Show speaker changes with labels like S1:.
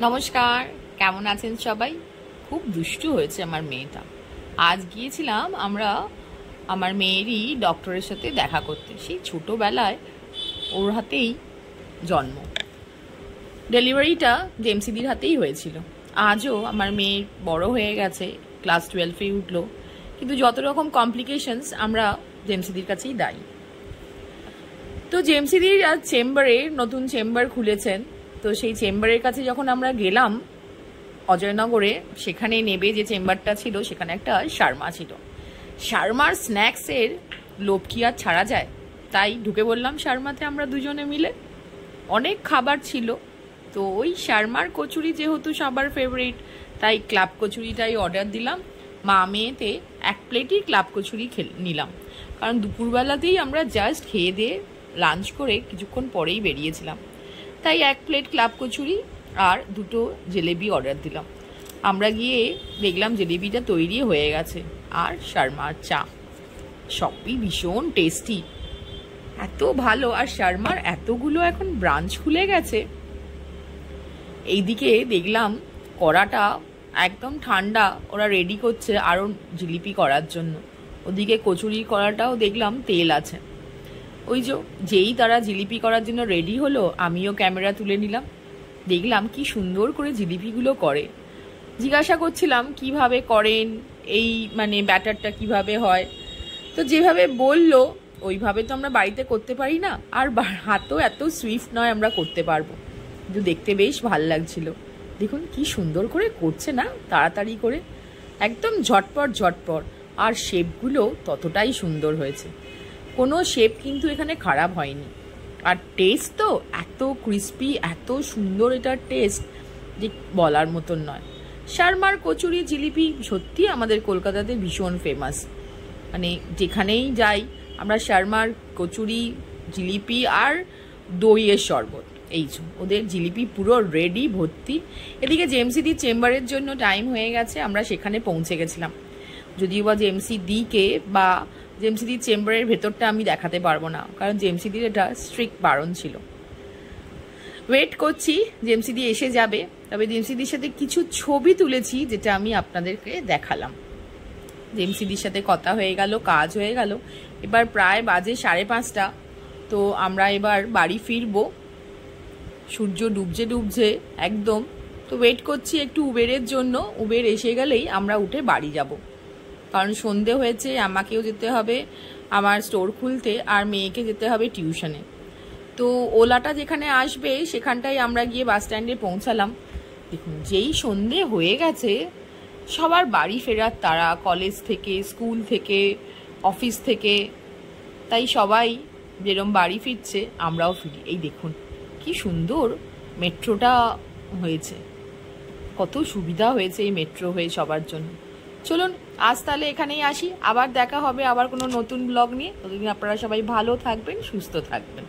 S1: নমস্কার, কেমন আছেন সবাই? খুব দুষ্টু হয়েছে আমার মেয়েটা। আজ গিয়েছিলাম আমরা আমার মেয়েরই ডক্টরের সাথে দেখা করতে। সেই ছোটোবেলায় ওর হাতেই জন্ম, ডেলিভারিটা জেমসিদির হাতেই হয়েছিল। আজও আমার মেয়ে বড় হয়ে গেছে, ক্লাস 12-এ উঠলো, কিন্তু যত রকম কমপ্লিকেশনস আমরা জেমসিদির কাছেই দায়ী। তো জেমসিদির আজ চেম্বারে নতুন চেম্বার খুলেছেন, তো সেই চেম্বারের কাছে যখন আমরা গেলাম অজয়নগরে, সেখানে নেবে যে চেম্বারটা ছিল সেখানে একটা শার্মা ছিল। শার্মার স্ন্যাক্সের লোভ কি আর ছাড়া যায়? তাই ঢুকে বললাম শার্মাতে আমরা দুজনে মিলে। অনেক খাবার ছিল, তো ওই শার্মার কচুরি যেহেতু সবার ফেভারিট, তাই ক্লাব কচুরিটাই অর্ডার দিলাম। মা মেয়েতে এক প্লেটই ক্লাব কচুরি নিলাম, কারণ দুপুরবেলাতেই আমরা জাস্ট খেয়ে দিয়ে লাঞ্চ করে কিছুক্ষণ পরেই বেরিয়েছিলাম। তাই এক প্লেট ক্লাব কচুরি আর দুটো জিলেবি অর্ডার দিলাম। আমরা গিয়ে দেখলাম জিলেবিটা তৈরি হয়ে গেছে, আর শার্মার চা, সবই ভীষণ টেস্টি, এত ভালো। আর শার্মার এতগুলো এখন ব্রাঞ্চ খুলে গেছে। এইদিকে দেখলাম কড়াটা একদম ঠান্ডা, ওরা রেডি করছে আরও জিলিপি করার জন্য। ওদিকে কচুরি কড়াটাও দেখলাম তেল আছে। ওই যেই তারা জিলিপি করার জন্য রেডি হলো, আমিও ক্যামেরা তুলে নিলাম। দেখলাম কি সুন্দর করে জিলিপিগুলো করে। জিজ্ঞাসা করছিলাম কিভাবে করেন, এই ব্যাটারটা কিভাবে হয়। তো যেভাবে বললো ওইভাবে তো আমরা বাড়িতে করতে পারি না, আর হাতও এত সুইফট নয় আমরা করতে পারবো, কিন্তু দেখতে বেশ ভাল লাগছিল। দেখুন কি সুন্দর করে করছে না, তাড়াতাড়ি করে, একদম ঝটপট ঝটপট। আর শেপগুলো ততটাই সুন্দর হয়েছে, কোনো শেপ কিন্তু এখানে খারাপ হয়নি। আর টেস্ট তো এত ক্রিস্পি, এত সুন্দর এটার টেস্ট যে বলার মতন নয়। শার্মার কচুরি জিলিপি সত্যি আমাদের কলকাতাতে ভীষণ ফেমাস। যেখানেই যাই আমরা শার্মার কচুরি, জিলিপি আর দইয়ের শরবত, এই ওদের জিলিপি পুরো রেডি ভর্তি। এদিকে জেমসিদির চেম্বারের জন্য টাইম হয়ে গেছে, আমরা সেখানে পৌঁছে গেছিলাম। যদিও বা জেমসিদিকে বা জেমসিদির চেম্বারের ভেতরটা আমি দেখাতে পারবো না, কারণ জেমসিদির এটা স্ট্রিক্ট বারণ ছিল। ওয়েট করছি জেমসিদি এসে যাবে, তবে জেমসিদির সাথে কিছু ছবি তুলেছি যেটা আমি আপনাদেরকে দেখালাম। জেমসিদির সাথে কথা হয়ে গেল, কাজ হয়ে গেল। এবার প্রায় বাজে 5:30, তো আমরা এবার বাড়ি ফিরবো। সূর্য ডুবছে ডুবছে একদম। তো ওয়েট করছি একটু উবেরের জন্য, উবের এসে গেলেই আমরা উঠে বাড়ি যাব, কারণ সন্ধে হয়েছে, আমাকেও যেতে হবে আমার স্টোর খুলতে, আর মেয়েকে যেতে হবে টিউশনে। তো ওলাটা যেখানে আসবে সেখানটাই আমরা গিয়ে বাস স্ট্যান্ডে পৌঁছালাম। দেখুন যেই সন্ধে হয়ে গেছে, সবার বাড়ি ফেরার তারা, কলেজ থেকে, স্কুল থেকে, অফিস থেকে, তাই সবাই যেরম বাড়ি ফিরছে আমরাও ফিরি। এই দেখুন কি সুন্দর মেট্রোটা হয়েছে, কত সুবিধা হয়েছে এই মেট্রো হয়ে সবার জন্য। চলুন আজ তাহলে এখানেই আসি, আবার দেখা হবে আবার কোনো নতুন ব্লগ নিয়ে। ততদিন আপনারা সবাই ভালো থাকবেন, সুস্থ থাকবেন।